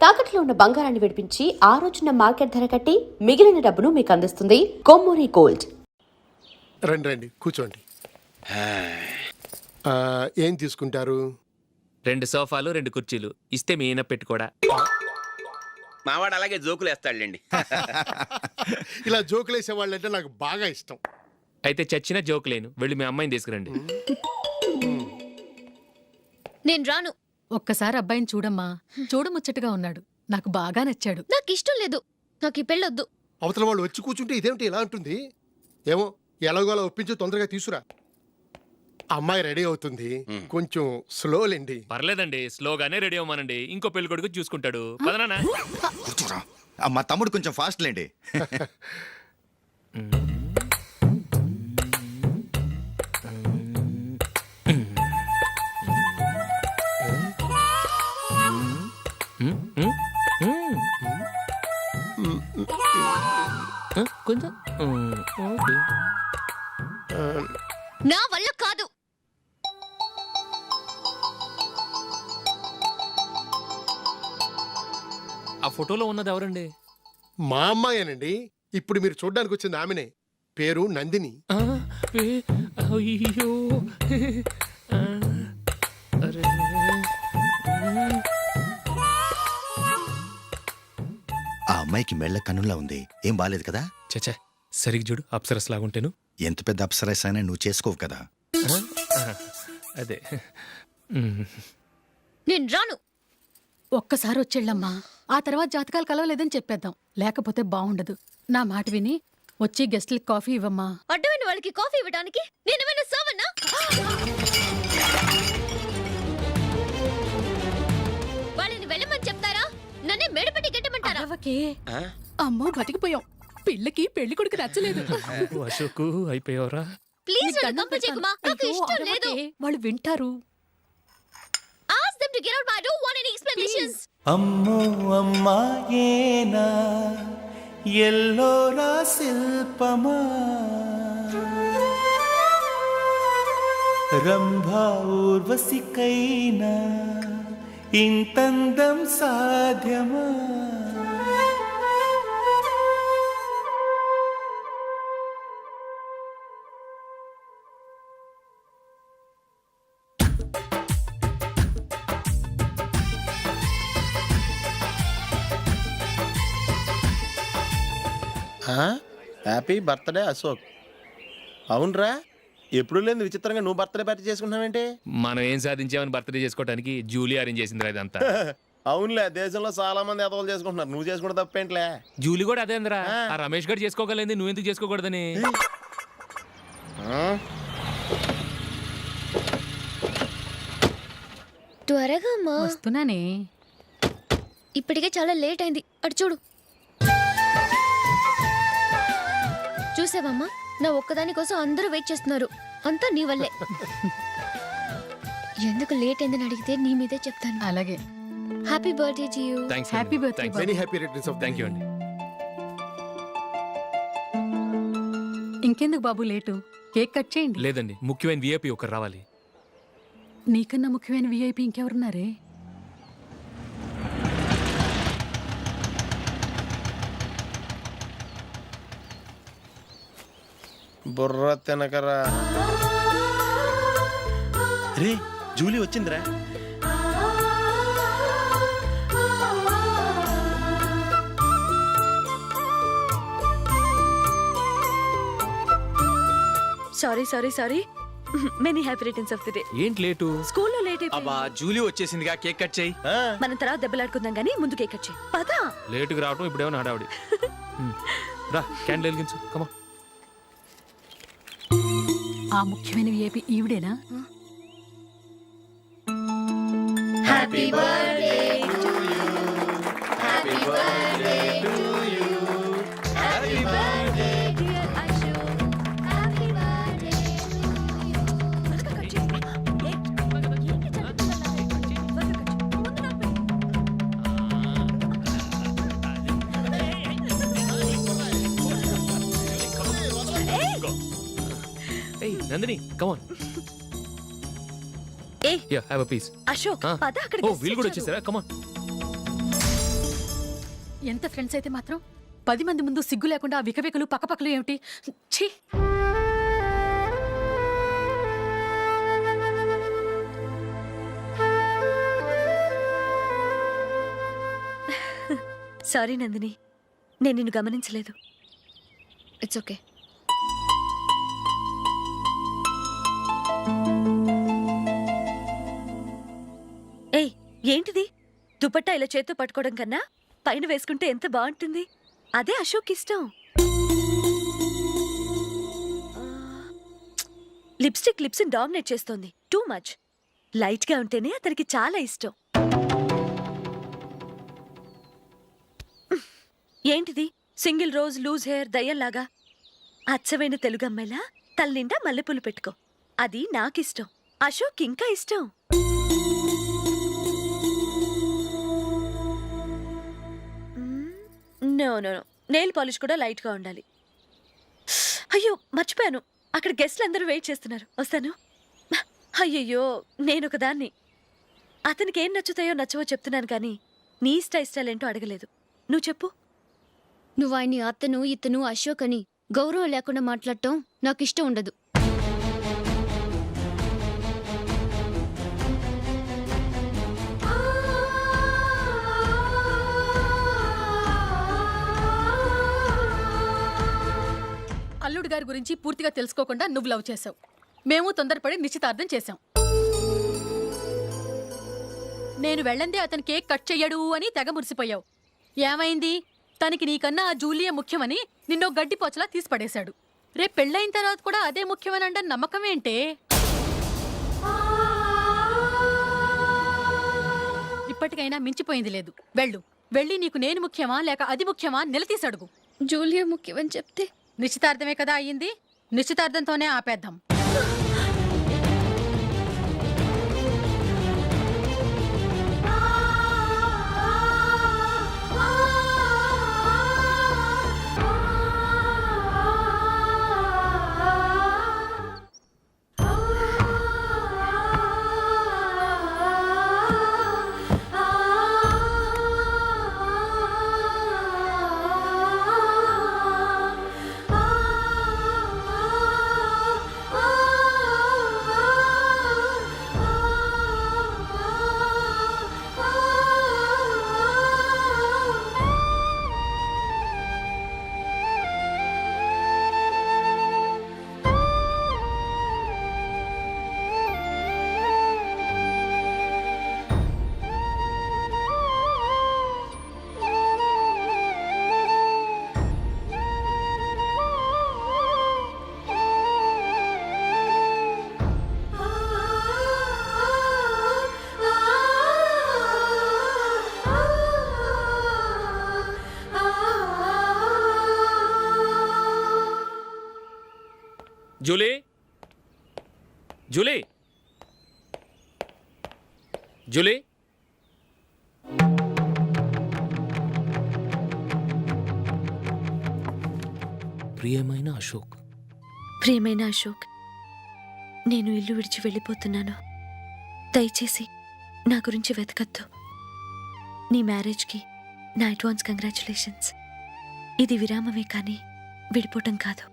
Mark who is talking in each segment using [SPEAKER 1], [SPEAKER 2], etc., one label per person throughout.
[SPEAKER 1] తాకట్లో ఉన్న బంగారాన్ని విడిపించి ఆ రోజున మార్కెట్ ధర కట్టి మిగిలిన డబ్బును మీకు అందిస్తుంది కొమ్మూరి గోల్డ్.
[SPEAKER 2] రండి రండి కూర్చోండి. ఏం తీసుకుంటారు?
[SPEAKER 3] 2 సోఫాలు 2 కుర్చీలు ఇస్తే మీ ఈయన పెట్టుకోడా.
[SPEAKER 4] మావాడు అలాగే జోకులు వేస్తాడులేండి.
[SPEAKER 2] ఇలా జోకులు వేసే వాళ్ళంటే నాకు బాగా ఇష్టం.
[SPEAKER 3] అయితే చచ్చిన జోక్ లేను, వెళ్ళి మీ అమ్మాయిని తీసుకురండి.
[SPEAKER 5] నేను రాను.
[SPEAKER 6] ఒక్కసారి అబ్బాయిని చూడమ్మా, చూడముచ్చటగా ఉన్నాడు, నాకు బాగా నచ్చాడు.
[SPEAKER 5] నాకు ఇష్టం లేదు, నాకు ఈ పెళ్ళొద్దు.
[SPEAKER 2] అవతల వాళ్ళు వచ్చి కూర్చుంటే ఇదేమిటి ఇలా ఉంటుంది? ఏమో ఎలాగోలా ఒప్పించి తొందరగా తీసురా. అమ్మాయి రెడీ అవుతుంది, కొంచెం స్లోలేండి.
[SPEAKER 3] పర్లేదండి, స్లోగానే రెడీ అవ్వమానండి, ఇంకో పెళ్లి కొడుకు చూసుకుంటాడు. పదనా
[SPEAKER 7] కూర్చోరా. మా తమ్ముడు కొంచెం ఫాస్ట్ లేండి.
[SPEAKER 3] కొంచెం
[SPEAKER 5] నా వల్ల కాదు.
[SPEAKER 3] ఆ ఫోటోలో ఉన్నది ఎవరండి?
[SPEAKER 2] మా అమ్మాయేనండి. ఇప్పుడు మీరు చూడ్డానికి వచ్చింది ఆమెనే. పేరు నందిని.
[SPEAKER 3] అయ్యో
[SPEAKER 7] ఆ అమ్మాయికి మెళ్ళ కన్నులా ఉంది, ఏం బాలేదు కదా?
[SPEAKER 3] చచ్చా, సరిగ్గా చూడు, అప్సరస్ లాగుంటేను.
[SPEAKER 7] ఎంత పెద్ద అప్సరస్ అయినా నువ్వు చేసుకోవు కదా.
[SPEAKER 3] అదే.
[SPEAKER 5] నేను రాను.
[SPEAKER 6] ఒక్కసారి వచ్చేళ్ళమ్మా, ఆ తర్వాత జాతకాలు కలవలేదని చెప్పేద్దాం, లేకపోతే బాగుండదు. నా మాట విని వచ్చి గెస్ట్లకి కాఫీ ఇవ్వమ్మా.
[SPEAKER 5] అడ్డమైన వాళ్ళకి కాఫీ ఇవ్వడానికి నేనేమైనా సోవన్నా? వాళ్ళని వెళ్ళమని చెప్తారా, నన్నే మేడపట్టి గెట్టమంటారా?
[SPEAKER 6] అరవకే. అమ్మో బతికిపోయాం, పిల్లకి పెళ్లి కొడుకు నచ్చలేదు.
[SPEAKER 3] అశోకు అయిపోయావరా?
[SPEAKER 5] ప్లీజ్ నన్ను కంపెల్ చేయకుమా, నాకు ఇష్టం లేదు.
[SPEAKER 6] వాళ్ళు వింటారు.
[SPEAKER 5] Ask them to get out. I don't want any explanations.
[SPEAKER 8] అమ్మో అమ్మాయేనా ఎల్లోరా శిల్పమా, రంభా ఊర్వశికైనా ఇంతందం సాధ్యమా?
[SPEAKER 4] Happy birthday Ashok. అవునరా, ఎప్పుడు లేదు విచిత్రంగా నువ్వు బర్త్డే పార్టీ చేసుకుంటున్నావేంటి?
[SPEAKER 3] మనం ఏం సాధించామని బర్త్డే చేసుకోవడానికి జూలీ అరేంజ్ చేసింది ఇదంతా.
[SPEAKER 4] అవునులే, దేశంలో చాలా మంది ఎదవలు చేసుకుంటున్నారు, నువ్వు చేసుకుంటే తప్పేంట్లే.
[SPEAKER 3] జూలీ కూడా అదేంద్రా, ఆ రమేష్ గారు చేసుకోగలేదు, నువ్వు ఎందుకు చేసుకోకూడదని.
[SPEAKER 5] త్వరగా అమ్మా.
[SPEAKER 6] వస్తున్నానే.
[SPEAKER 5] ఇప్పటికే చాలా లేట్ అయింది, అటు చూడు. చూసావమ్మా, నా ఒక్కదాని కోసం అందరూ వెయిట్ చేస్తున్నారు, అంతా నీ వల్లే. ఎందుకు లేట్ అయిందని అడిగితే నీ మీదే చెప్తాను.
[SPEAKER 6] అలాగే.
[SPEAKER 5] Happy birthday to you.
[SPEAKER 6] Happy birthday.
[SPEAKER 2] Many happy returns of.
[SPEAKER 3] Thank you అండి.
[SPEAKER 6] ఇంకెందుకు బాబు లేటు, కేక్ కట్ చేయండి.
[SPEAKER 3] లేదండి, ముఖ్యమైన విఐపి ఒకరు రావాలి.
[SPEAKER 6] నీకన్నా ముఖ్యమైన విఐపి ఇంకెవరున్నారే?
[SPEAKER 4] బుర్ర తినకరా. రే, జూలీ వచ్చిందిరా.
[SPEAKER 9] Sorry many happy returns of the day.
[SPEAKER 3] ఏంటి లేటు?
[SPEAKER 9] స్కూల్లో లేట్ అయిపోయింది.
[SPEAKER 8] అబ్బా, జూలీ వచ్చేసిందిగా, కేక్ కట్ చేయి.
[SPEAKER 9] మనం తర్వాత దెబ్బలాడుకుందాం గానీ ముందు కేక్ కట్ చేయి. పదా.
[SPEAKER 3] లేటుగా రావటం ఇప్పుడేమో హడావుడి. రా, క్యాండిల్ వెలిగించు, కమా.
[SPEAKER 6] ఆ ముఖ్యమైన విఐపి ఈవిడేనా?
[SPEAKER 5] Happy birthday to you. Happy birthday to you. Happy birthday dear Ashok. Happy birthday to you.
[SPEAKER 3] Nandini, come on.
[SPEAKER 9] ఏ
[SPEAKER 3] Yeah, have a piece.
[SPEAKER 9] Ashok
[SPEAKER 3] Huh?
[SPEAKER 9] పద అక్కడికి.
[SPEAKER 3] Oh, వీళ్ళు కూడా వచ్చేసారా? Come on.
[SPEAKER 6] ఎంత ఫ్రెండ్స్ అయితే మాత్రం 10 మంది ముందు సిగ్గు లేకుండా ఆ వికవికలు పక్కపక్కలు ఏమిటి? ఛీ!
[SPEAKER 9] సారీ నందిని, నేను నిన్ను గమనించలేదు.
[SPEAKER 5] It's okay.
[SPEAKER 9] ఏయ్, ఏంటిది? దుపట్టా ఇలా చేత్తో పట్టుకోవడం కన్నా పైన వేసుకుంటే ఎంత బాగుంటుంది. అదే అశోక్ ఇష్టం. లిప్స్టిక్ లిప్స్ని డామినేట్ చేస్తోంది. Too much. లైట్గా ఉంటేనే అతనికి చాలా ఇష్టం. ఏంటిది? సింగిల్ రోజ్ లూజ్ హెయిర్ దయ్యంలాగా. అచ్చమైన తెలుగు అమ్మాయిలా తల్లిండా మల్లెపూలు పెట్టుకో. అది నాకిష్టం. అశోక్ ఇంకా ఇష్టం. No no no, nail polish కూడా లైట్గా ఉండాలి. అయ్యో మర్చిపోయాను, అక్కడ గెస్ట్లు అందరూ వెయిట్ చేస్తున్నారు. వస్తాను. అయ్యయ్యో, నేనొక దాన్ని. అతనికి ఏం నచ్చుతాయో నచ్చవో చెప్తున్నాను కానీ నీ ఇష్టాలేంటో అడగలేదు. నువ్వు చెప్పు.
[SPEAKER 5] నువ్వు ఆయన్ని అతను ఇతను అశోక్ అని గౌరవం లేకుండా మాట్లాడటం నాకు ఇష్టం ఉండదు.
[SPEAKER 6] అల్లుడు గారి గురించి పూర్తిగా తెలుసుకోకుండా నువ్వు లవ్ చేసావు. మేము తొందరపడి నిశ్చితార్థం చేశాం. నేను వెళ్ళందే అతను కేక్ కట్ చెయ్యడు అని తెగ మురిసిపోయావు. ఏమైంది? తనకి నీకన్నా ఆ జూలియా ముఖ్యమని నిన్నో గడ్డిపోచలా తీసి పడేశాడు. రేపు పెళ్ళైన తర్వాత కూడా అదే ముఖ్యమని అంటే నమ్మకం ఏంటే? ఇప్పటికైనా మించిపోయింది లేదు. వెళ్ళి నీకు నేను ముఖ్యమా లేక అది ముఖ్యమా నిలదీసి అడుగు.
[SPEAKER 5] జూలియా ముఖ్యమని చెప్తే
[SPEAKER 6] నిశ్చితార్థమే కదా అయ్యింది. నిశ్చితార్థంతోనే ఆపేద్దాం.
[SPEAKER 3] Julie, Julie, Julie. ప్రియమైన అశోక్.
[SPEAKER 9] ప్రియమైన అశోక్, నేను ఇల్లు విడిచి వెళ్ళిపోతున్నాను. దయచేసి నా గురించి వెతకద్దు. నీ మ్యారేజ్కి నా అడ్వాన్స్ కంగ్రాచులేషన్స్. ఇది విరామమే కానీ విడిపోవటం కాదు.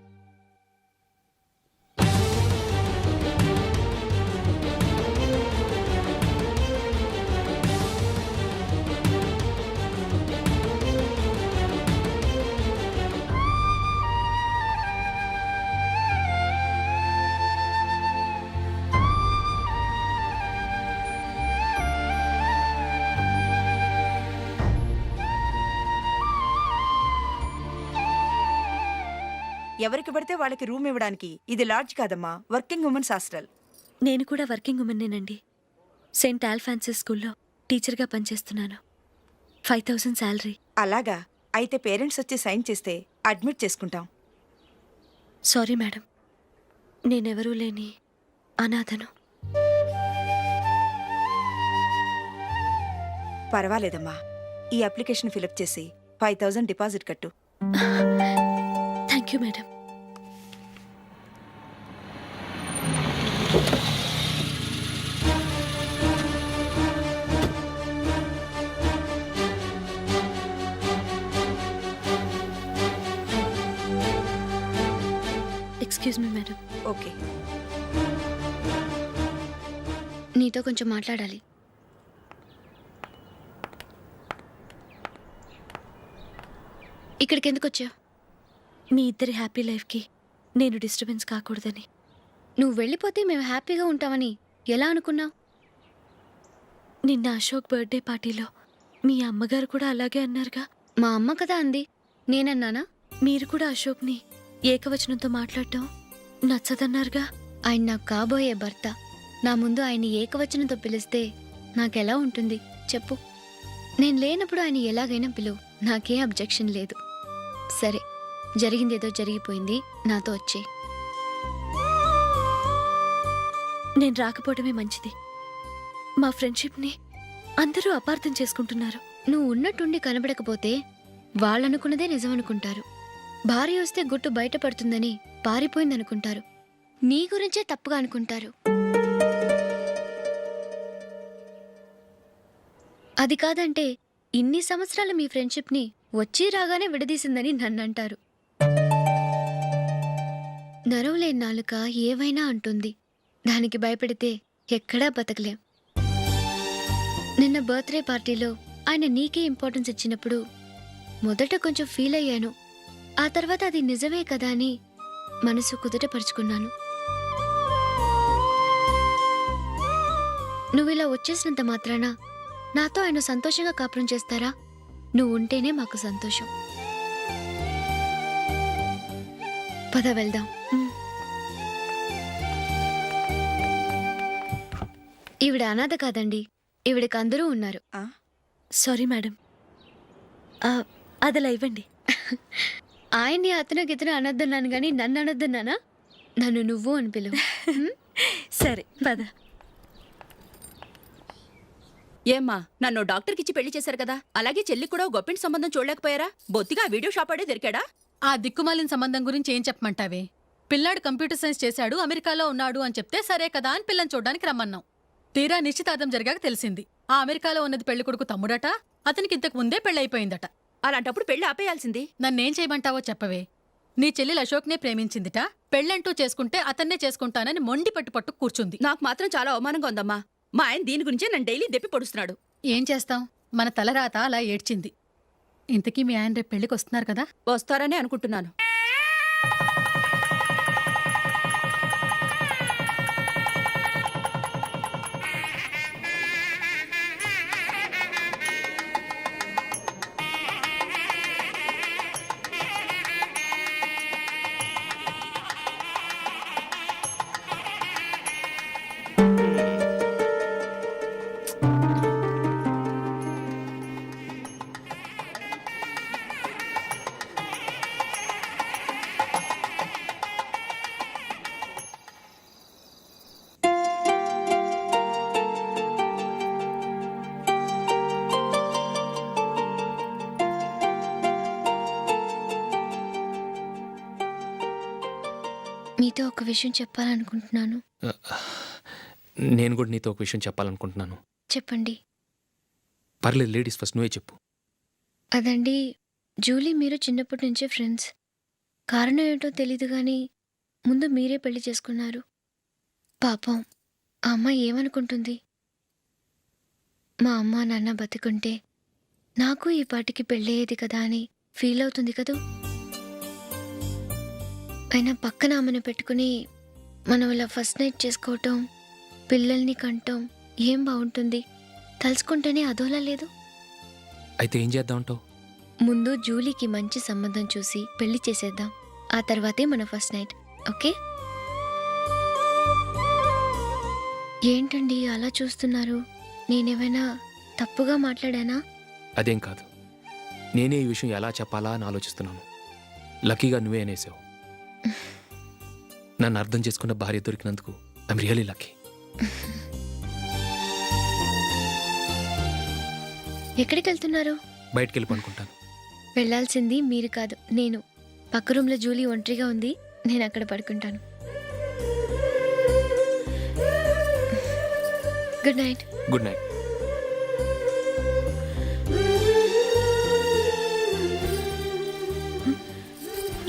[SPEAKER 10] ఎవరికి పడితే వాళ్ళకి రూమ్ ఇవ్వడానికి ఇది లాడ్జ్ కాదమ్మా, వర్కింగ్ ఉమెన్స్ హాస్టల్.
[SPEAKER 9] నేను కూడా వర్కింగ్ ఉమెన్నేనండి. సెయింట్ ఆల్ఫాన్సిస్ స్కూల్లో టీచర్గా పనిచేస్తున్నాను. 5000 శాలరీ.
[SPEAKER 10] అలాగా? అయితే పేరెంట్స్ వచ్చి సైన్ చేస్తే అడ్మిట్ చేసుకుంటాం.
[SPEAKER 9] సారీ మేడం, నేనెవరూ లేని అనాథను.
[SPEAKER 10] పర్వాలేదమ్మా, ఈ అప్లికేషన్ ఫిలప్ చేసి 5000 డిపాజిట్ కట్టు.
[SPEAKER 9] Thank you madam. Excuse me madam.
[SPEAKER 10] Okay.
[SPEAKER 5] నీతో కొంచెం మాట్లాడాలి. ఇక్కడికి ఎందుకు వచ్చావు?
[SPEAKER 9] మీ ఇద్దరి హ్యాపీ లైఫ్కి నేను డిస్టర్బెన్స్ కాకూడదని.
[SPEAKER 5] నువ్వు వెళ్ళిపోతే మేము హ్యాపీగా ఉంటామని ఎలా అనుకున్నావు?
[SPEAKER 9] నిన్న అశోక్ బర్త్డే పార్టీలో మీ అమ్మగారు కూడా అలాగే అన్నారుగా.
[SPEAKER 5] మా అమ్మ కదా అంది, నేనన్నానా?
[SPEAKER 9] మీరు కూడా అశోక్ని ఏకవచనంతో మాట్లాడటం నచ్చదన్నారుగా.
[SPEAKER 5] ఆయన నాకు కాబోయే భర్త. నా ముందు ఆయన్ని ఏకవచనంతో పిలిస్తే నాకెలా ఉంటుంది చెప్పు? నేను లేనప్పుడు ఆయన ఎలాగైనా పిలువు, నాకే అబ్జెక్షన్ లేదు. సరే, జరిగిందేదో జరిగిపోయింది, నాతో వచ్చే.
[SPEAKER 9] నేను రాకపోవడమే మంచిది. మా ఫ్రెండ్షిప్ని అందరూ అపార్థం చేసుకుంటున్నారు.
[SPEAKER 5] నువ్వు ఉన్నట్టుండి కనబడకపోతే వాళ్ళనుకున్నదే నిజమనుకుంటారు. భార్య వస్తే గుట్టు బయటపడుతుందని పారిపోయిందనుకుంటారు. నీ గురించే తప్పుగా అనుకుంటారు. అది కాదంటే ఇన్ని సంవత్సరాలు మీ ఫ్రెండ్షిప్ని వచ్చి రాగానే విడదీసిందని నన్నంటారు. నరవలేని నాలుక ఏవైనా అంటుంది. దానికి భయపడితే ఎక్కడా బతకలేం. నిన్న బర్త్డే పార్టీలో ఆయన నీకే ఇంపార్టెన్స్ ఇచ్చినప్పుడు మొదట కొంచెం ఫీల్ అయ్యాను. ఆ తర్వాత అది నిజమే కదా అని మనసు కుదుటపరుచుకున్నాను. నువ్విలా వచ్చేసినంత మాత్రాన నాతో ఆయన సంతోషంగా కాపురం చేస్తారా? నువ్వు ఉంటేనే మాకు సంతోషం. పద వెళ్దాం. ఈవిడ అనాథ కాదండి, ఈవిడకి అందరూ ఉన్నారు.
[SPEAKER 9] సారీ మేడం, అదలా ఇవ్వండి.
[SPEAKER 5] ఆయన్ని అతను గితను అనొద్దన్నాను గాని నన్ను అనొద్దన్నానా? నన్ను నువ్వు అని పిలువు.
[SPEAKER 9] సరే పద.
[SPEAKER 11] ఏమ్మా, నన్ను డాక్టర్కిచ్చి పెళ్లి చేశారు కదా, అలాగే చెల్లి కూడా గొప్పింటి సంబంధం చూడలేకపోయారా? బొత్తిగా వీడియో షాప్ ఆడే దొరికాడా?
[SPEAKER 6] ఆ దిక్కుమాలిన సంబంధం గురించి ఏం చెప్పమంటావే? పిల్లాడు కంప్యూటర్ సైన్స్ చేశాడు, అమెరికాలో ఉన్నాడు అని చెప్తే సరే కదా అని పిల్లని చూడడానికి రమ్మన్నాం. తీరా నిశ్చితార్థం జరిగాక తెలిసింది ఆ అమెరికాలో ఉన్నది పెళ్లి కొడుకు తమ్ముడట, అతనికి ఇంతకు ముందే పెళ్ళైపోయిందట.
[SPEAKER 11] అలాంటప్పుడు పెళ్లి ఆపేయాల్సింది.
[SPEAKER 6] నన్నేం చేయమంటావో చెప్పవే? నీ చెల్లెలు అశోక్నే ప్రేమించిందిట, పెళ్ళంటూ చేసుకుంటే అతన్నే చేసుకుంటానని మొండి పట్టు కూర్చుంది.
[SPEAKER 11] నాకు మాత్రం చాలా అవమానంగా ఉందమ్మా. మా ఆయన దీని గురించే నన్ను డైలీ దెప్పి పొడుస్తున్నాడు.
[SPEAKER 6] ఏం చేస్తాం, మన తలరాత అలా ఏడ్చింది. ఇంతకీ మీ ఆయన రేపు పెళ్లికి వస్తున్నారు కదా?
[SPEAKER 11] వస్తారనే అనుకుంటున్నాను.
[SPEAKER 5] మీతో ఒక విషయం చెప్పాలనుకుంటున్నాను.
[SPEAKER 3] నేను కూడా నీతో ఒక విషయం చెప్పాలనుకుంటున్నాను.
[SPEAKER 5] చెప్పండి.
[SPEAKER 3] పర్లేదు, లేడీస్ ఫస్ట్, నువ్వే చెప్పు.
[SPEAKER 5] అదండి, జూలీ మీరు చిన్నప్పటి నుంచే ఫ్రెండ్స్. కారణం ఏంటో తెలీదు కానీ ముందు మీరే పెళ్లి చేసుకున్నారు. పాపం ఆ అమ్మాయి ఏమనుకుంటుంది? మా అమ్మ నాన్న బతికుంటే నాకు ఈ పాటికి పెళ్ళయ్యేది కదా అని ఫీల్ అవుతుంది కదూ. అయినా పక్కన ఆమెను పెట్టుకుని మనం ఇలా ఫస్ట్ నైట్ చేసుకోవటం, పిల్లల్ని కంటం ఏం బాగుంటుంది? తలుచుకుంటేనే అదోలా లేదు.
[SPEAKER 3] అయితే ఏం చేద్దామంటావు?
[SPEAKER 5] ముందు జూలీకి మంచి సంబంధం చూసి పెళ్లి చేసేద్దాం. ఆ తర్వాతే మన ఫస్ట్ నైట్. ఓకే? ఏంటండి అలా చూస్తున్నారు? నేనేమైనా తప్పుగా మాట్లాడానా?
[SPEAKER 3] అదేం కాదు, నేనే ఈ విషయం ఎలా చెప్పాలా అని ఆలోచిస్తున్నాను. లక్కీగా నువ్వే అనేసావు. నన్ను అర్థం చేసుకున్న భార్య దొరికినందుకు ఐఎమ్ రియలీ లక్కీ.
[SPEAKER 5] ఎక్కడికి వెళ్తున్నారు?
[SPEAKER 3] బయటికి వెళ్ళి పనుకుంటాను.
[SPEAKER 5] వెళ్ళాల్సింది మీరు కాదు, నేను. పక్క రూమ్లో జూలీ ఒంటరిగా ఉంది, నేను అక్కడ పడుకుంటాను. Good night.
[SPEAKER 3] Good night.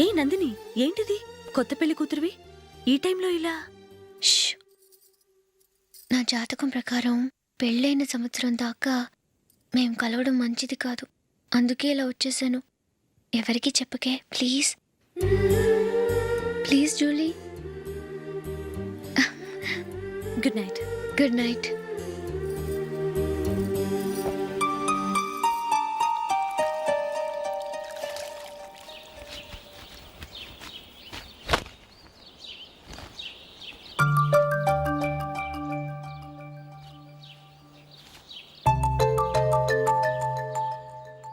[SPEAKER 9] ఏ నందిని, ఏంటిది? కొత్త పెళ్లి కూతురువి ఈ టైంలో ఇలా?
[SPEAKER 5] ష్! నా జాతకం ప్రకారం పెళ్ళైన సంవత్సరం దాకా మేం కలవడం మంచిది కాదు. అందుకే ఇలా వచ్చేసాను. ఎవరికి చెప్పకే please. Please Julie.
[SPEAKER 9] Good night.
[SPEAKER 5] Good night.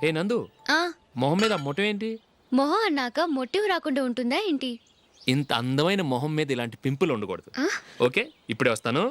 [SPEAKER 3] ఏ నందు, మొహం మీద మొట్టం ఏంటి?
[SPEAKER 5] మొహం అన్నాక మొటివ్ రాకుండా ఉంటుందా ఏంటి?
[SPEAKER 3] ఇంత అందమైన మొహం మీద ఇలాంటి పింపుల్ ఉండకూడదు. ఓకే, ఇప్పుడే వస్తాను.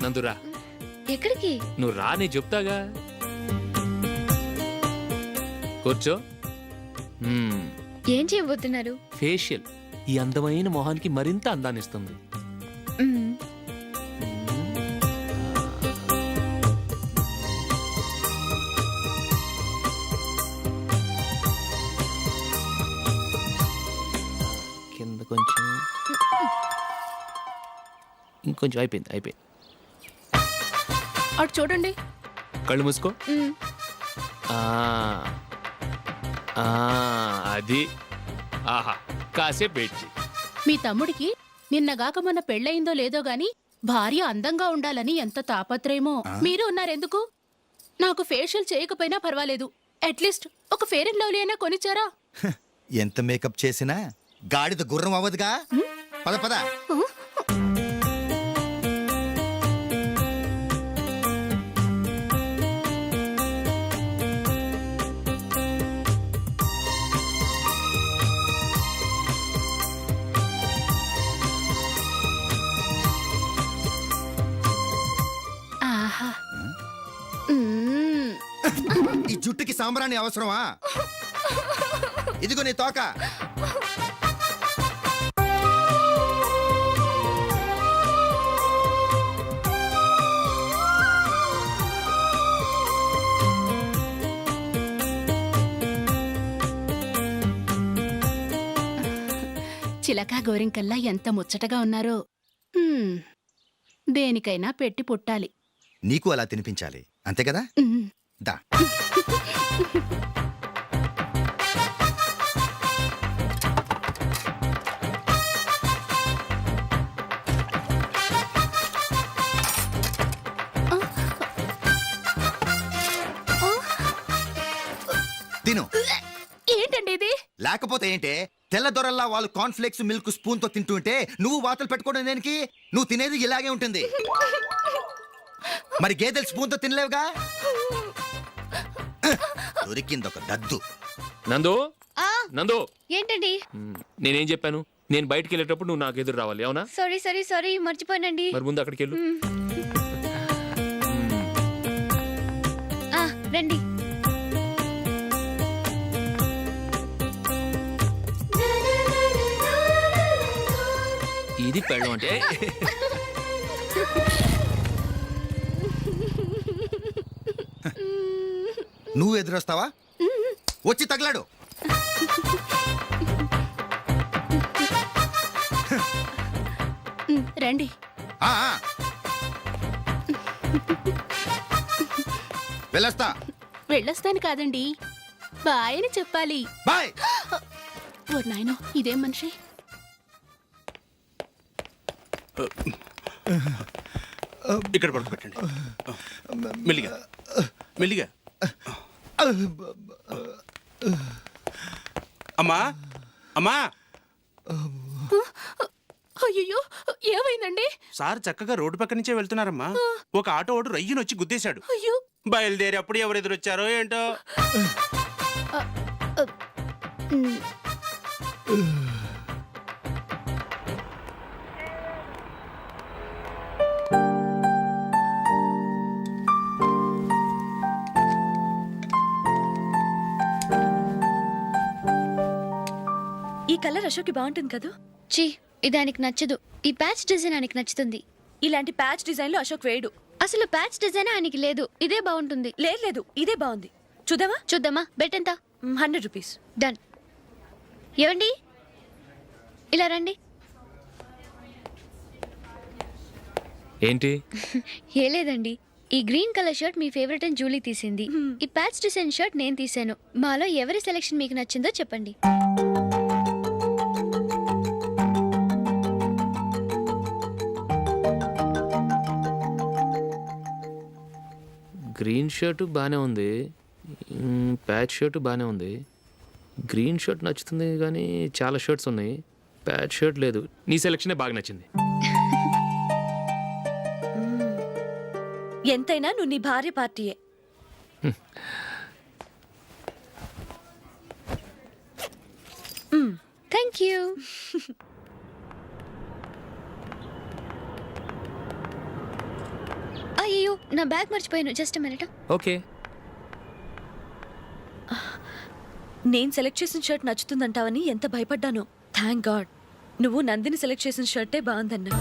[SPEAKER 3] నందురా,
[SPEAKER 5] ఎక్కడికి?
[SPEAKER 3] నువ్వు రా, నేను చెప్తాగా. కూర్చో.
[SPEAKER 5] ఏం చేయబోతున్నారు?
[SPEAKER 3] ఫేషియల్ ఈ అందమైన మొహానికి మరింత అందాన్నిస్తుంది.
[SPEAKER 5] మ్మ్.
[SPEAKER 3] కింద కొంచెం, ఇంకొంచెం. అయిపోయింది.
[SPEAKER 11] అటు చూడండి.
[SPEAKER 3] కళ్ళు మూసుకో.
[SPEAKER 5] మ్మ్.
[SPEAKER 3] ఆ, ఆ, అది. ఆహా, కాసేపు వెయిట్ చెయ్యి.
[SPEAKER 11] మీ తమ్ముడికి నిన్నగాక మొన్న పెళ్ళయిందో లేదో గాని భార్య అందంగా ఉండాలని ఎంత తాపత్రయమో. మీరు ఉన్నారెందుకు? నాకు ఫేషియల్ చేయకపోయినా పర్వాలేదు, అట్లీస్ట్ ఒక ఫేర్ అండ్ లవ్లీ అయినా కొనిచ్చారా?
[SPEAKER 7] ఎంత మేకప్ చేసినా గాడిద గుర్రం అవ్వదుగా. పద పద.
[SPEAKER 11] ఆహా. మ్మ్.
[SPEAKER 7] ఈ జుట్టుకి సాంబ్రాణి అవసరమా? ఇదిగో నీ తోక.
[SPEAKER 11] చిలకా గోరింకల్లా ఎంత ముచ్చటగా ఉన్నారో. దేనికైనా పెట్టి పుట్టాలి.
[SPEAKER 7] నీకు అలా తినిపించాలి, అంతే కదా?
[SPEAKER 11] మ్మ్.
[SPEAKER 7] దా. తిను.
[SPEAKER 11] ఏంటండి ఇది?
[SPEAKER 7] లేకపోతే ఏంటే, తెల్ల దొరల్లా వాళ్ళు కార్న్ఫ్లేక్స్ మిల్క్ స్పూన్ తో తింటుంటే నువ్వు వాతలు పెట్టుకోవడం దేనికి? నువ్వు తినేది ఇలాగే ఉంటుంది. మరి గేదెలు స్పూన్ తో తినలేవుగా. దొరికింది ఒక దద్దు.
[SPEAKER 3] నందు, నందు,
[SPEAKER 5] ఏంటండి?
[SPEAKER 3] నేనేం చెప్పాను? నేను బయటికి వెళ్ళేటప్పుడు నువ్వు నాకు ఎదురు రావాలి, అవునా?
[SPEAKER 5] సారీ మర్చిపోయానండి.
[SPEAKER 3] మరి ముందు అక్కడికి వెళ్ళు.
[SPEAKER 5] రండి.
[SPEAKER 3] ఇది పెళ్ళం అంటే.
[SPEAKER 7] నువ్వు ఎదురొస్తావా? వచ్చి తగలాడు.
[SPEAKER 11] రండి.
[SPEAKER 7] ఆ, ఆ. వెళ్ళొస్తా.
[SPEAKER 11] వెళ్ళొస్తాను కాదండి, బాయ్ అని చెప్పాలి.
[SPEAKER 7] బాయ్.
[SPEAKER 11] ఓ నాయనో, ఇదేం మనిషి?
[SPEAKER 4] ఇక్కడ పడుకోబెట్టండి. మెల్లిగా మెల్లిగా. అమ్మా, అమ్మా.
[SPEAKER 11] అయ్యో ఏమైందండి?
[SPEAKER 8] సార్ చక్కగా రోడ్డు పక్క నుంచే వెళ్తున్నారమ్మా. ఒక ఆటో ఓడు రయ్యనొచ్చి గుద్దేశాడు.
[SPEAKER 11] అయ్యో
[SPEAKER 8] బయలుదేరి అప్పుడు ఎవరు ఎదురొచ్చారో ఏంటో.
[SPEAKER 5] మ్,
[SPEAKER 9] ఈ కలర్ అశోక్కి బాగుంటుంది కదా.
[SPEAKER 5] ఛీ ఇది ఆయనకి నచ్చదు. ఈ ప్యాచ్ డిజైన్ ఆయనకి నచ్చుతుంది.
[SPEAKER 9] ఇలాంటి ప్యాచ్ డిజైన్లో అశోక్ వేయడు.
[SPEAKER 5] అసలు ప్యాచ్ డిజైన్ ఆయనకి లేదు. ఇదే బాగుంటుంది.
[SPEAKER 9] లేదు ఇదే బాగుంది. చూద్దామా?
[SPEAKER 5] చూద్దామా? బెట్ ఎంత?
[SPEAKER 9] 100 రూపీస్.
[SPEAKER 5] డన్. ఏవండి ఇలా రండి.
[SPEAKER 3] ఏంటి?
[SPEAKER 5] ఏ లేదండి, ఈ గ్రీన్ కలర్ షర్ట్ మీ ఫేవరెట్ అని జూలీ తీసింది. ఈ ప్యాచ్ డిజైన్ షర్ట్ నేను తీసాను. మాలో ఎవరి సెలెక్షన్ మీకు నచ్చిందో చెప్పండి.
[SPEAKER 3] గ్రీన్ షర్టు బాగానే ఉంది, ప్యాచ్ షర్టు బాగానే ఉంది. గ్రీన్ షర్ట్ నచ్చుతుంది కానీ చాలా షర్ట్స్ ఉన్నాయి, ప్యాచ్ షర్ట్ లేదు. నీ సెలెక్షనే బాగా నచ్చింది.
[SPEAKER 9] ఎంతైనా నువ్వు నీ భార్య పార్టీయే.
[SPEAKER 5] Thank you. అయ్యో నా బ్యాగ్ మర్చిపోయాను. Just minute.
[SPEAKER 3] ఓకే.
[SPEAKER 9] నేను సెలెక్ట్ చేసిన షర్ట్ నచ్చుతుందంటావని ఎంత భయపడ్డానో. థ్యాంక్ గాడ్ నువ్వు నందిని సెలెక్ట్ చేసిన షర్టే బాగుందన్నా.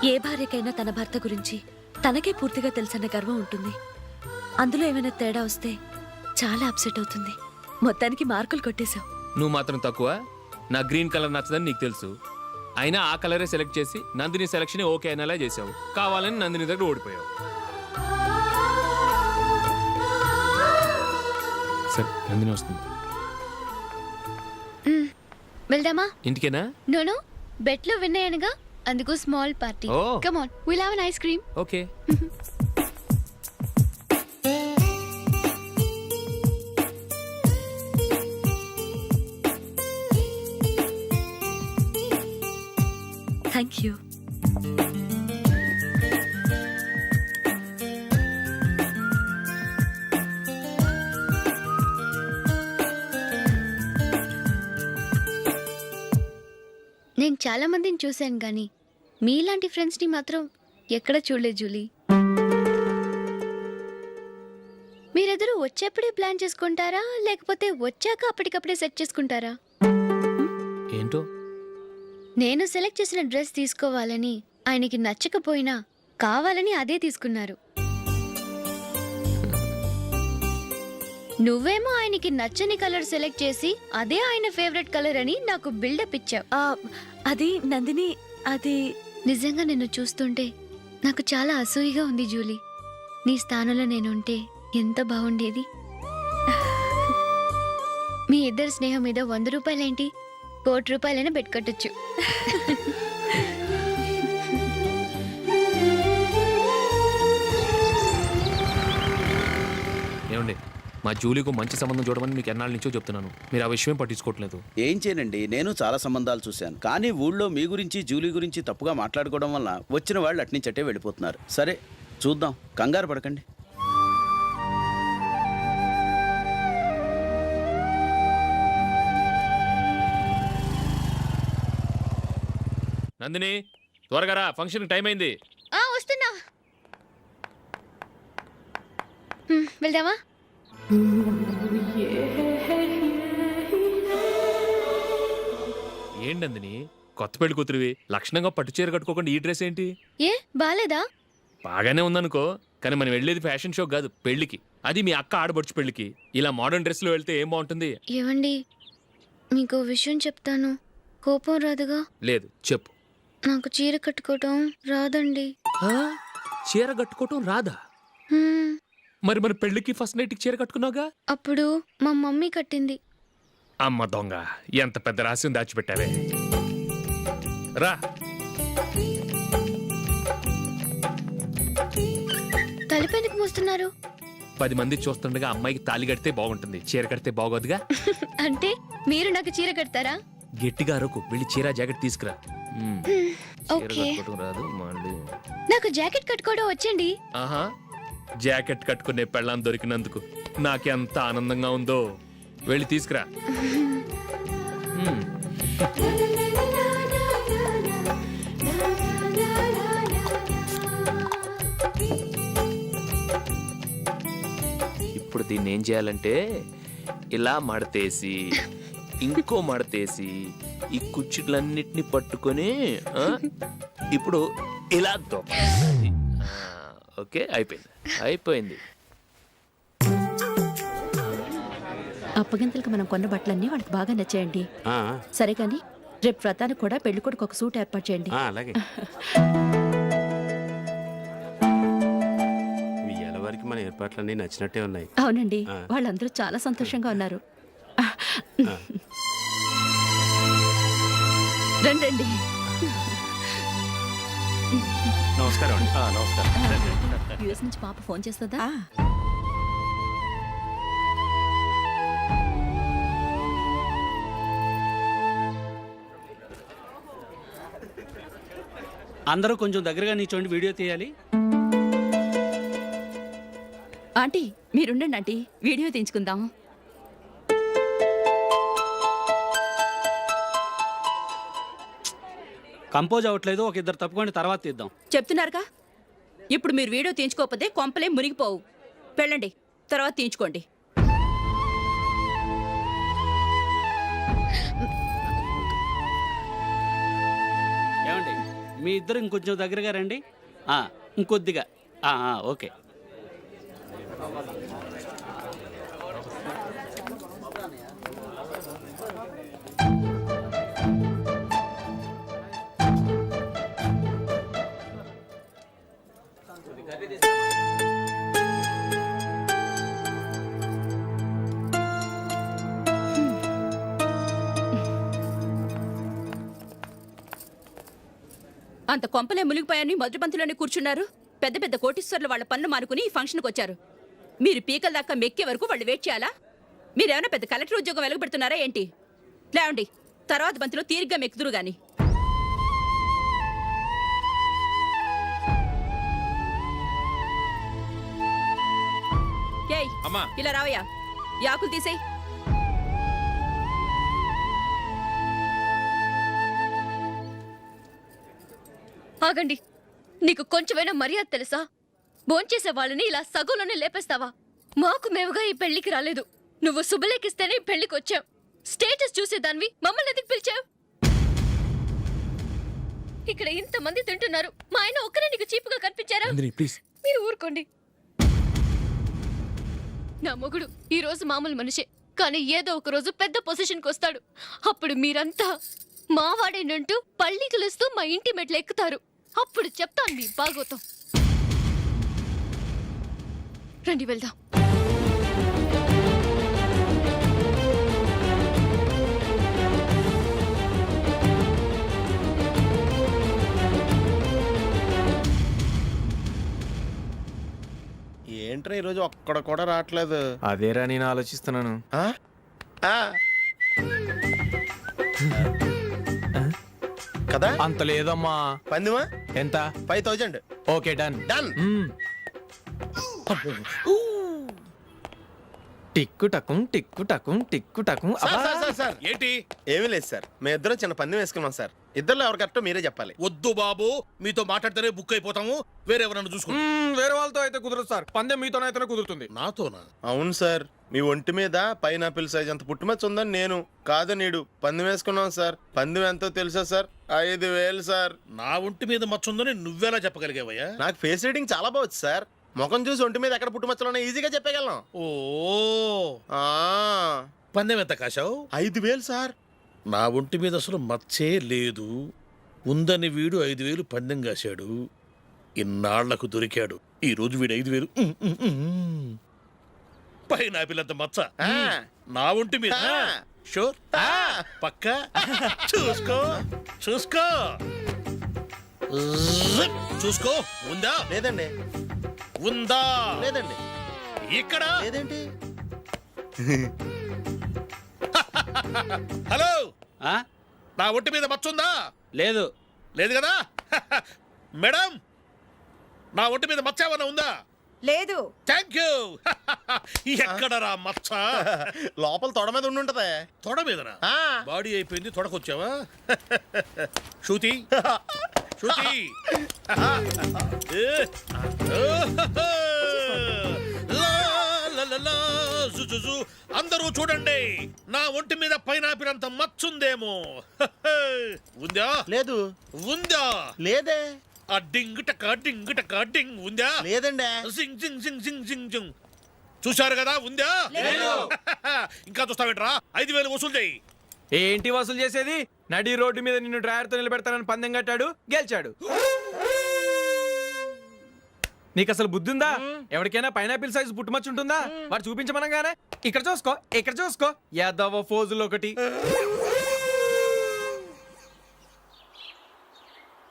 [SPEAKER 9] ఏ భార్యకైనా తన భర్త గురించి తనకే పూర్తిగా తెలుసన్న గర్వం ఉంటుంది. అందులో ఏమైనా తేడా వస్తే చాలా అప్సెట్ అవుతుంది. మొత్తానికి మార్కులు కొట్టేశావు.
[SPEAKER 3] నువ్వు మాత్రం తక్కువ. నా గ్రీన్ కలర్ నచ్చదని నీకు తెలుసు, అయినా ఆ కలరే సెలెక్ట్ చేసి నందిని సెలెక్షన్ ఓకే అనేలా చేసావు. కావాలని నందిని దగ్గర ఓడిపోయావు. సరే నందిని వస్తుంది.
[SPEAKER 5] వెళ్దామా?
[SPEAKER 3] ఇంటికేనా?
[SPEAKER 5] నోను బెట్లో విన్నాయనగా, అందుకు స్మాల్ పార్టీ.
[SPEAKER 3] ఓ.
[SPEAKER 5] Come on, will have an ice cream.
[SPEAKER 3] Okay.
[SPEAKER 9] Thank you.
[SPEAKER 5] నేను చాలా మందిని చూశాను కానీ మీలాంటి ఫ్రెండ్స్ని మాత్రం ఎక్కడ చూడలేదు జూలీ. మీరెదరూ వచ్చేప్పుడే ప్లాన్ చేసుకుంటారా లేకపోతే వచ్చాక అప్పటికప్పుడే సెట్ చేసుకుంటారా?
[SPEAKER 3] ఏంటో?
[SPEAKER 5] నేను సెలెక్ట్ చేసిన డ్రెస్ తీసుకోవాలని ఆయనకి నచ్చకపోయినా కావాలని అదే తీసుకున్నారు. నువ్వేమో ఆయనకి నచ్చని కలర్ సెలెక్ట్ చేసి అదే ఆయన ఫేవరెట్ కలర్ అని నాకు బిల్డప్ ఇచ్చావు.
[SPEAKER 9] అది నందిని, అది
[SPEAKER 5] నిజంగా నిన్ను చూస్తుంటే నాకు చాలా అసూయగా ఉంది జూలీ. నీ స్థానంలో నేనుంటే ఎంత బాగుండేది. మీ ఇద్దరు స్నేహం మీద 100 రూపాయలేంటి, 1 కోటి రూపాయలైనా పెట్టుకొట్టచ్చు.
[SPEAKER 3] ఏమండి, మా జూలీకు మంచి సంబంధం చూడమని మీకు ఎన్నాళ్ళ నుంచో చెప్తున్నాను, మీరు ఆ విషయం పట్టించుకోవట్లేదు.
[SPEAKER 4] ఏం చేయనండి, నేను చాలా సంబంధాలు చూశాను. కానీ ఊళ్ళో మీ గురించి జూలీ గురించి తప్పుగా మాట్లాడుకోవడం వల్ల వచ్చిన వాళ్ళు అట్నుంచటే వెళ్ళిపోతున్నారు. సరే చూద్దాం, కంగారు పడకండి.
[SPEAKER 3] నందిని త్వరగా రా, ఫంక్షన్ టైం అయింది.
[SPEAKER 5] వస్తున్నా. వెళ్దామా?
[SPEAKER 3] ఏంటి నందిని, కొత్త పెళ్లి కూతురివి, లక్షణంగా పట్టు చీర కట్టుకోకుండా ఈ డ్రెస్ ఏంటి?
[SPEAKER 5] ఏ బాలేదా?
[SPEAKER 3] బాగానే ఉందనుకో, కానీ మనం వెళ్ళేది ఫ్యాషన్ షో కాదు, పెళ్లికి. అది మీ అక్క ఆడబడుచు పెళ్లికి. ఇలా మోడర్న్ డ్రెస్ లో వెళ్తే ఏం బాగుంటుంది?
[SPEAKER 5] ఏవండి, మీకు విషయం చెప్తాను, కోపం రాదుగా?
[SPEAKER 3] లేదు, చెప్పు.
[SPEAKER 5] నాకు చీర కట్టుకోవటం రాదండి.
[SPEAKER 3] చీర కట్టుకోవటం రాదా?
[SPEAKER 5] హ్మ్,
[SPEAKER 3] మరి మన పెళ్లికి ఫస్ట్ నైట్ చీర కట్టుకున్నావుగా?
[SPEAKER 5] అప్పుడు మా మమ్మీ కట్టింది.
[SPEAKER 3] అమ్మ దొంగ, ఎంత పెద్ద రహస్యం దాచిపెట్టావే. రా.
[SPEAKER 5] తలుపెందుకు మూస్తున్నారు?
[SPEAKER 3] 10 మంది చూస్తుండగా అమ్మాయికి తాళి కడితే బాగుంటుంది, చీర కడితే బాగోదుగా.
[SPEAKER 5] అంటే మీరు నాకు చీర కడతారా?
[SPEAKER 12] గట్టిగా అరకు వెళ్ళి చీర జాకెట్ తీసుకురా.
[SPEAKER 3] చీర
[SPEAKER 5] ఓకే.
[SPEAKER 3] కట్టుకోవడం రాదు మళ్ళీ.
[SPEAKER 5] నాకు జాకెట్ కట్టుకోవడం వచ్చండి.
[SPEAKER 3] ఆహా, జాకెట్ కట్టుకునే పెళ్ళాం దొరికినందుకు నాకెంత ఆనందంగా ఉందో. వెళ్ళి తీసుకురా. మ్మ్. ఇప్పుడు దీన్ని ఏం చేయాలంటే ఇలా మడతేసి ఇంకో మడతేసి ఈ కుర్చీలన్నిటిని పట్టుకొని ఇప్పుడు ఇలా దొక్కాలి. ఓకే, అయిపోయింది.
[SPEAKER 11] అప్పగింతలకు మనం కొన్న బట్టలన్నీ వాళ్ళకి బాగా నచ్చాయండి. సరే కానీ రేపు వ్రతానికి కూడా పెళ్లి కొడుకు ఒక సూట్ ఏర్పాటు చేయండి.
[SPEAKER 8] అలాగే. ఇవాళ వరకు మన ఏర్పాట్లన్నీ నచ్చినట్టే ఉన్నాయి.
[SPEAKER 11] అవునండి, వాళ్ళందరూ చాలా సంతోషంగా ఉన్నారు. రండి.
[SPEAKER 8] నమస్కారం అండి. నమస్కారం.
[SPEAKER 11] యూఎస్ నుంచి పాప ఫోన్ చేస్తుందా?
[SPEAKER 4] అందరూ కొంచెం దగ్గరగా నిల్చోండి, వీడియో తీయాలి.
[SPEAKER 11] ఆంటీ మీరుండండి ఆంటీ, వీడియో తీయించుకుందాం.
[SPEAKER 4] కంపోజ్ అవ్వట్లేదు, ఒక ఇద్దరు తప్పుకొని తర్వాత తీద్దాం.
[SPEAKER 11] చెప్తున్నారుగా, ఇప్పుడు మీరు వీడియో తీయించుకోకపోతే కొంపలే మునిగిపోవు. వెళ్ళండి, తర్వాత తీయించుకోండి.
[SPEAKER 4] ఏమండి, మీ ఇద్దరు ఇంకొంచెం దగ్గరగా రండి. ఇంకొద్దిగా. ఓకే.
[SPEAKER 11] అంత కొంపలే మునిగిపోయాని మొదటి పంతులోనే కూర్చున్నారు. పెద్ద పెద్ద కోటీశ్వర్లు వాళ్ళ పన్ను మానుకుని ఈ ఫంక్షన్కి వచ్చారు. మీరు పీకల దాకా మెక్కే వరకు వాళ్ళు వెయిట్ చేయాలా? మీరేమైనా పెద్ద కలెక్టర్ ఉద్యోగం వెలగబెడుతున్నారా ఏంటి? లేవండి, తర్వాత బంతిలో తీరిగ్గా మెక్కుదురు గాని. ఏయ్, ఇలా రావయ్యా, యాకులు తీసేయ్.
[SPEAKER 5] ఆగండి, నీకు కొంచెమైనా మర్యాద తెలుసా? భోంచేసే వాళ్ళని ఇలా సగంలోనే లేపేస్తావా? మాకు మేముగా ఈ పెళ్లికి రాలేదు. నువ్వు శుభలేఖిస్తేనే ఈ పెళ్లికి వచ్చావు. స్టేటస్ చూసేదానివి మమ్మల్ని ఎందుకు పిలిచావు? ఇక్కడ ఇంతమంది తింటున్నారు, మా ఆయన ఒక్కరే నీకు చీపుగా కనిపించారా? మీరు ఊరుకోండి. నా మొగుడు ఈ రోజు మామూలు మనిషే, కానీ ఏదో ఒక రోజు పెద్ద పొజిషన్కి వస్తాడు. అప్పుడు మీరంతా మావాడేనంటూ పళ్ళి కలుస్తూ మా ఇంటి మెట్లు ఎక్కుతారు. అప్పుడు చెప్తాను మీ బాగోతం. రండి వెళ్దాం.
[SPEAKER 2] ఏంట్రా ఈరోజు ఒక్కడ కూడా రావట్లేదు?
[SPEAKER 3] అదేరా నేను ఆలోచిస్తున్నాను.
[SPEAKER 2] కదా
[SPEAKER 3] అంత లేదమ్మా.
[SPEAKER 2] పందిమా
[SPEAKER 3] ఎంత?
[SPEAKER 2] 5000.
[SPEAKER 3] Okay, done. టిక్కు టకుం టిక్కు టకుం టిక్కు టకుం.
[SPEAKER 2] సార్ ఏంటి? ఏమీ లేదు సార్, మేము ఇద్దరం చిన్న పందెం వేసుకున్నాం సార్. ఇద్దరు ఎవరు కరెక్టో మీరే చెప్పాలి.
[SPEAKER 12] వద్దు బాబు, మీతో మాట్లాడితేనే బుక్ అయిపోతాము. వేరే ఎవరన్నా చూసుకుంటాం.
[SPEAKER 3] వేరే వాళ్ళతో అయితే కుదరదు సార్, పందెం మీతోనైతేనే కుదురుతుంది.
[SPEAKER 12] నాతోనా?
[SPEAKER 2] అవును సార్, మీ ఒంటి మీద పైనాపిల్ సైజ్ అంత పుట్టుమచ్చ ఉందని నేను కాదు నీడు పందెం వేసుకున్నాం సార్. పందెం ఎంతో తెలుసా సార్? 5000 సార్.
[SPEAKER 12] నా ఒంటి మీద మచ్చ ఉందని నువ్వెలా చెప్పగలిగావయ్యా?
[SPEAKER 2] నాకు ఫేస్ రీడింగ్ చాలా బాగుంది సార్. ముఖం చూసి ఒంటి మీద ఎక్కడ పుట్టుమచ్చలో ఈజీగా చెప్పగలను.
[SPEAKER 12] ఓ, పందెం ఎంత కాశావు?
[SPEAKER 2] 5000 సార్.
[SPEAKER 12] నా ఒంటి మీద అసలు మచ్చే లేదు. ఉందని వీడు 5000 పందెం కాశాడు. ఇన్నాళ్లకు దొరికాడు. ఈ రోజు వీడు 5000. పైన పిల్లంత మచ్చ నా ఒంటి మీద. షూర్? పక్క చూసుకో చూసుకో చూసుకో. ఉందా?
[SPEAKER 2] లేదండి.
[SPEAKER 12] ఉందా?
[SPEAKER 2] లేదండి.
[SPEAKER 12] ఇక్కడ
[SPEAKER 2] లేదేంటి?
[SPEAKER 12] హలో, నా ఒంటి మీద మచ్చుందా?
[SPEAKER 8] లేదు.
[SPEAKER 12] లేదు కదా? మేడం, నా ఒంటి మీద మచ్చ ఏమన్నా ఉందా?
[SPEAKER 10] లేదు.
[SPEAKER 12] Thank you. ఎక్కడరా మచ్చ?
[SPEAKER 8] లోపల తొడ మీద ఉండుంటదే.
[SPEAKER 12] తొడ మీదనా? బాడీ అయిపోయింది, తొడకొచ్చావా? శృతి శృతి. అందరూ చూడండి, నా ఒంటి మీద పైనాపినంత మచ్చుందేమో. ఉందా?
[SPEAKER 8] లేదు.
[SPEAKER 12] ఉందా?
[SPEAKER 8] లేదే.
[SPEAKER 12] ఆ డింగ్ టక డింగ్ టక డింగ్ ఉందా?
[SPEAKER 8] లేదండి.
[SPEAKER 12] సింగ్ సింగ్ సింగ్ సింగ్ సింగ్ సింగ్. చూశారు కదా? ఉందా? ఇంకా చూస్తావేట్రా? 5,000 వసూలు చేయి.
[SPEAKER 8] ఏంటి వసూలు చేసేది? నడి రోడ్డు మీద నిన్ను డ్రైవర్తో నిలబెడతానని పందెం కట్టాడు, గెలిచాడు. నీకు అసలు బుద్ధి ఉందా? ఎవరికైనా పైనాపిల్ సైజు పుట్టుమచ్చు ఉంటుందా? వాడు చూపించమనగానే ఇక్కడ చూసుకో, ఇక్కడ చూసుకో, యాదవ ఫోజులు ఒకటి.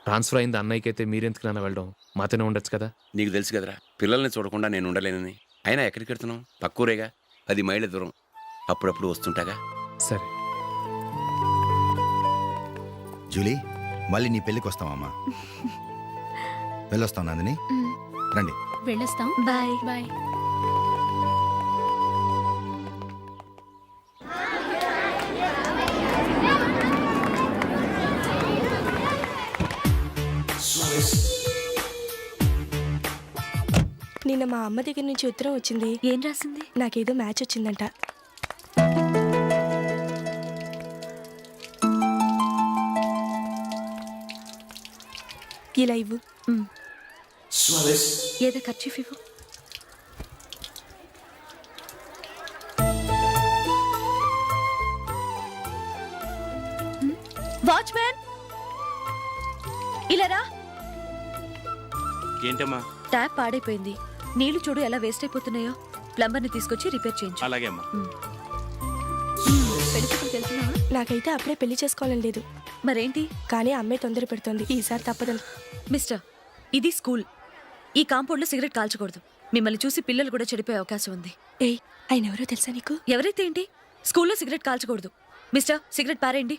[SPEAKER 3] ట్రాన్స్ఫర్ అయింది అన్నయ్యకి అయితే మీరెందుకు నాన్న వెళ్ళడం? మాతోనే ఉండొచ్చు కదా.
[SPEAKER 4] నీకు తెలుసు కదరా, పిల్లల్ని చూడకుండా నేను ఉండలేనని. అయినా ఎక్కడికి వెళ్తున్నావు? పక్కూరేగా, 10 మైళ్ళ దూరం. అప్పుడప్పుడు వస్తుంటాగా.
[SPEAKER 3] సరే.
[SPEAKER 7] జూలీ, మళ్ళీ నీ పెళ్ళికి వస్తామమ్మా. వెళ్ళొస్తాం నందిని. రండి.
[SPEAKER 11] వెళ్ళొస్తాం.
[SPEAKER 5] బాయ్.
[SPEAKER 11] బాయ్.
[SPEAKER 9] నిన్న మా అమ్మ దగ్గర నుంచి ఉత్తరం వచ్చింది.
[SPEAKER 5] ఏం రాసింది?
[SPEAKER 9] నాకేదో మ్యాచ్ వచ్చిందంట. ఇలా ఇవ్వు.
[SPEAKER 5] ఏదో ఖర్చు ఇవ్వు.
[SPEAKER 9] వాచ్మ్యాన్, ఇలా రా.
[SPEAKER 8] ఏంటమ్మా?
[SPEAKER 9] ట్యాప్ పాడైపోయింది. నీళ్లు చూడు ఎలా వేస్ట్ అయిపోతున్నాయో. ప్లంబర్ని తీసుకొచ్చి రిపేర్ చేయించు.
[SPEAKER 8] అలాగే అమ్మా.
[SPEAKER 9] పెళ్లికి వెళ్తున్నావా? నాకైతే అప్పుడే పెళ్లి చేసుకోవాలని లేదు. మరేంటి? కానీ అమ్మే తొందర పెడుతోంది. ఈసారి తప్పదని. మిస్టర్, ఇది స్కూల్. ఈ కాంపౌండ్ లో సిగరెట్ కాల్చకూడదు. మిమ్మల్ని చూసి పిల్లలు కూడా చెడిపోయే అవకాశం ఉంది. ఏయ్, ఆయన ఎవరో తెలుసా నీకు? ఎవరైతే ఏంటి? స్కూల్లో సిగరెట్ కాల్చకూడదు. మిస్టర్, సిగరెట్ పారేయండి.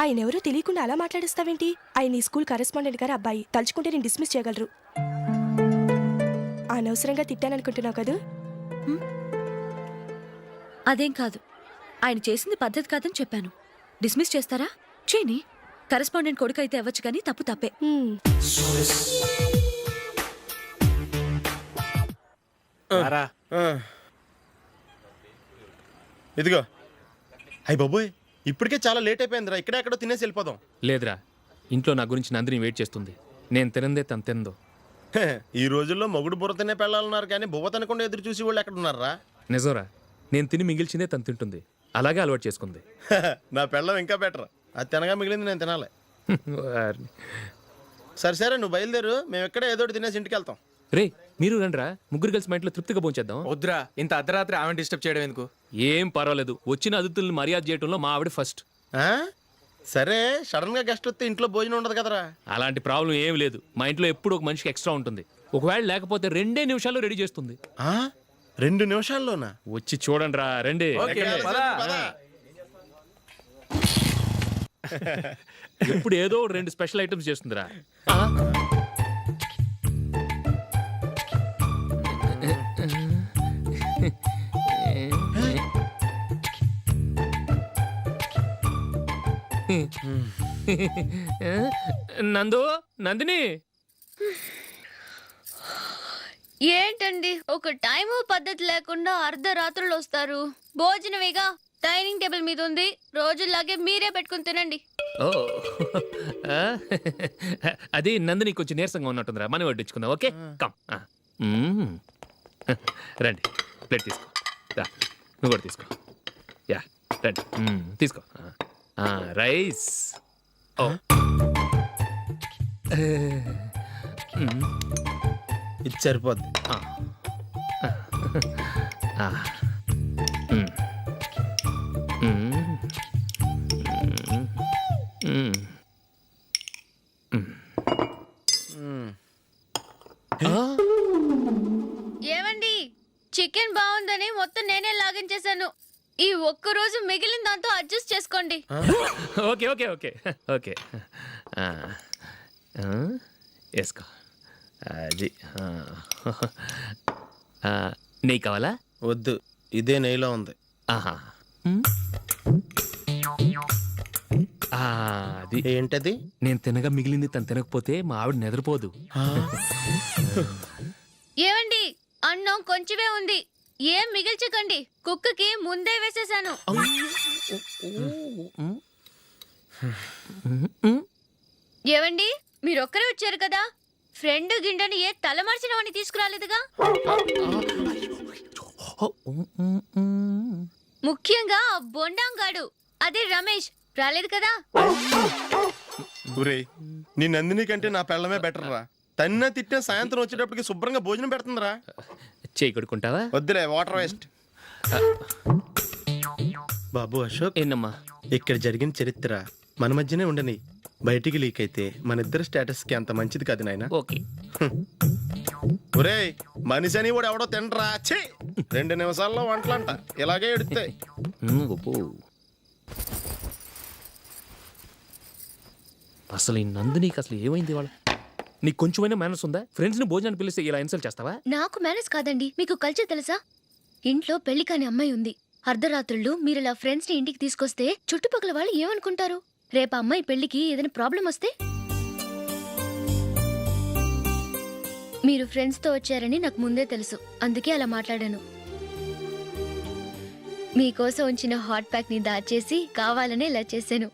[SPEAKER 9] ఆయన ఎవరో తెలియకుండా అలా మాట్లాడిస్తావేంటి? ఆయన ఈ స్కూల్ కరెస్పాండెంట్ గారి అబ్బాయి. తలుచుకుంటే నేను డిస్మిస్ చేయగలరు. అనవసరంగా తిట్టాననుకుంటున్నావు కదా? అదేం కాదు. ఆయన చేసింది పద్ధతి కాదని చెప్పాను. డిస్మిస్ చేస్తారా? చేయని. కరెస్పాండెంట్ కొడుకు అయితే అవ్వచ్చు, కానీ తప్పు తప్పే.
[SPEAKER 8] ఇదిగో. అయ్య బాబోయ్, ఇప్పటికే చాలా లేట్ అయిపోయిందిరా. ఇక్కడే ఎక్కడో తినేసి వెళ్ళిపోదాం.
[SPEAKER 3] లేదురా, ఇంట్లో నా గురించి నందిని వెయిట్ చేస్తుంది. నేను తినందే తను తిందో.
[SPEAKER 8] ఈ రోజుల్లో మొగుడు బుర్ర తినే పెళ్ళాలన్నారు, కానీ బువ్వ తినకుండా ఎదురు చూసి వాళ్ళు ఎక్కడ ఉన్నారా?
[SPEAKER 3] నిజంరా, నేను తిని మిగిల్చిందే తను తింటుంది. అలాగే అలవాటు చేసుకుంది.
[SPEAKER 8] నా పెళ్ళం ఇంకా బెటర్. అది తినగా మిగిలింది నేను తినాలి. సరే సరే, నువ్వు బయలుదేరు. మేము ఎక్కడే ఏదో తినేసి ఇంటికి వెళ్తాం.
[SPEAKER 3] రే, మీరు రండిరా, ముగ్గురు కలిసి మా ఇంట్లో తృప్తిగా పోంచేద్దాం.
[SPEAKER 8] వద్దురా, ఇంత అర్ధరాత్రి ఆమె డిస్టర్బ్ చేయడం ఎందుకు?
[SPEAKER 3] ఏం పర్వాలేదు, వచ్చిన అతిథుల్ని మర్యాద చేయడంలో మా ఆవిడ ఫస్ట్.
[SPEAKER 8] సరే, సడన్ గా గెస్ట్ వస్తే ఇంట్లో భోజనం ఉండదు కదరా.
[SPEAKER 3] అలాంటి ప్రాబ్లం ఏం లేదు. మా ఇంట్లో ఎప్పుడు ఒక మనిషికి ఎక్స్ట్రా ఉంటుంది. ఒకవేళ లేకపోతే 2 నిమిషాల్లో రెడీ చేస్తుంది.
[SPEAKER 8] 2 నిమిషాల్లోనా?
[SPEAKER 3] వచ్చి చూడండి రా, రండి. ఇప్పుడు ఏదో 2 స్పెషల్ ఐటమ్స్ చేస్తుందిరా. నందు, నందిని.
[SPEAKER 5] ఏంటండి ఒక టైము పద్ధతి లేకుండా అర్ధరాత్రులు వస్తారు? భోజనమేగా, డైనింగ్ టేబుల్ మీద ఉంది. రోజుల్లాగే మీరే పెట్టుకుని తినండి.
[SPEAKER 3] ఓ, అది నందిని కొంచెం నీరసంగా ఉన్నట్టుందిరా. మనీ వడ్డించుకుందాం. Okay, come. రండి, ప్లేట్ తీసుకో. రా, నువ్వు కూడా తీసుకో. యా, రండి, తీసుకో. రైస్. ఓ,
[SPEAKER 8] ఇది సరిపోద్ది.
[SPEAKER 5] ఏమండి, చికెన్ బాగుందా లేదని మొత్తం నేనే లాగిన్ చేశాను. ఈ ఒక్క రోజు మిగిలిన దాంతో అడ్జస్ట్ చేసుకోండి.
[SPEAKER 3] ఓకే ఓకే ఓకే ఓకే వేసుకో అది నెయ్యి కావాలా?
[SPEAKER 8] వద్దు, ఇదే నెయ్యిలో ఉంది.
[SPEAKER 3] ఆహా అది
[SPEAKER 8] ఏంటది?
[SPEAKER 3] నేను తినగా మిగిలింది తను తినకపోతే మా ఆవిడ నిద్రపోదు.
[SPEAKER 5] ఏమండి, అన్నం కొంచెమే ఉంది, ఏం మిగిల్చకండి. కుక్కకి ముందే వేసేసాను. ఏవండి, మీరొక్కరే వచ్చారు కదా, ఫ్రెండ్ గిండెని ఏ తలమార్చిన వాడిని తీసుకురాలేదుగా? ముఖ్యంగా ఆ బొండాంగాడు, అదే రమేష్, రాలేదు కదా?
[SPEAKER 8] ఊరే, నీ నందిని కంటే నా పెళ్ళమే బెటర్ రా. తన్న తిట్టిన సాయంత్రం వచ్చేటప్పటికి శుభ్రంగా భోజనం పెడుతుందిరా.
[SPEAKER 3] చేయి కొడుకుంటావా?
[SPEAKER 8] వద్దులే, వాటర్ వేస్ట్. బాబు అశోక్,
[SPEAKER 3] ఏంటమ్మా?
[SPEAKER 8] ఇక్కడ జరిగిన చరిత్ర మన మధ్యనే ఉండని, బయటికి లీక్ అయితే మన ఇద్దరు స్టేటస్ కి అంత మంచిది కాదు నాయన.
[SPEAKER 3] ఓకే.
[SPEAKER 8] ఒరే, మనిషి అని కూడా ఎవడో తినరా. ఛీ, 2 నిమిషాల్లో వంటలంట, ఇలాగే ఎడుతాయి.
[SPEAKER 3] అసలు ఈ నందినికి అసలు ఏమైంది వాళ్ళ? నీకు కొంచెమైనా మేనర్స్ ఉందా? ఫ్రెండ్స్ ని భోజనాన్ని పిలిస్తే ఇలా ఇన్సల్ట్ చేస్తావా?
[SPEAKER 5] నాకు మేనేజ్ కాదండి, మీకు కల్చర్ తెలుసా? ఇంట్లో పెళ్లి కాని అమ్మాయి ఉంది. అర్ధరాత్రుళ్ళు మీరిలా ఫ్రెండ్స్ ని ఇంటికి తీసుకొస్తే చుట్టుపక్కల వాళ్ళు ఏమనుకుంటారు? రేపు అమ్మాయి పెళ్లికి ఏదైనా ప్రాబ్లం వస్తే? మీరు ఫ్రెండ్స్ తో వచ్చారని నాకు ముందే తెలుసు, అందుకే అలా మాట్లాడాను. మీకోసం ఉంచిన హాట్ ప్యాక్ ని దాచేసి కావాలనే ఇలా చేశాను.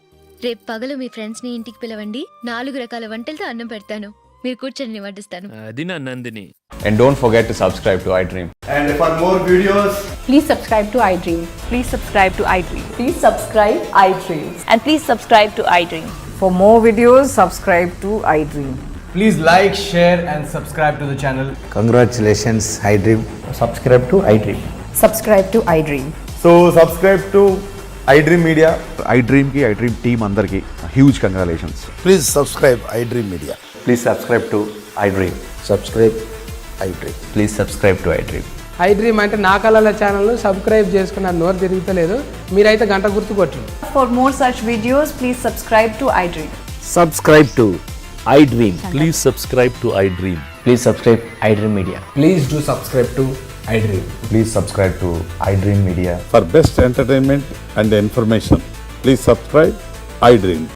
[SPEAKER 5] రేపు పగలు మీ ఫ్రెండ్స్ ని ఇంటికి పిలవండి, 4 రకాల వంటలతో అన్నం పెడతాను. మీరు కూర్చొని వడ్డిస్తాను.
[SPEAKER 3] అది నా Nandini.
[SPEAKER 13] And don't forget to subscribe to iDream.
[SPEAKER 7] And for more videos,
[SPEAKER 11] please subscribe to iDream.
[SPEAKER 10] Please subscribe to iDream.
[SPEAKER 11] Please subscribe iDream.
[SPEAKER 10] And please subscribe to iDream.
[SPEAKER 11] For more videos, subscribe to iDream.
[SPEAKER 8] Please like, share and subscribe to the channel.
[SPEAKER 13] Congratulations, iDream. Subscribe to iDream.
[SPEAKER 11] Subscribe to iDream.
[SPEAKER 13] So subscribe to iDream Media. iDream ki iDream team andarki huge congratulations.
[SPEAKER 7] please subscribe iDream Media.
[SPEAKER 13] Please subscribe to iDream. Subscribe iDream. Please subscribe to iDream.
[SPEAKER 11] iDream అంటే నా కళల channel subscribe చేసుకున్న నోరు తిరుగుతలేదు. మీరైతే గంట గుర్తు కొట్టండి.
[SPEAKER 10] For more such videos, please subscribe to iDream.
[SPEAKER 13] Subscribe to iDream. Please subscribe to iDream. Please subscribe iDream Media.
[SPEAKER 8] Please do subscribe to iDream.
[SPEAKER 13] Please subscribe to iDream Media.
[SPEAKER 12] For best entertainment and information, please subscribe iDream.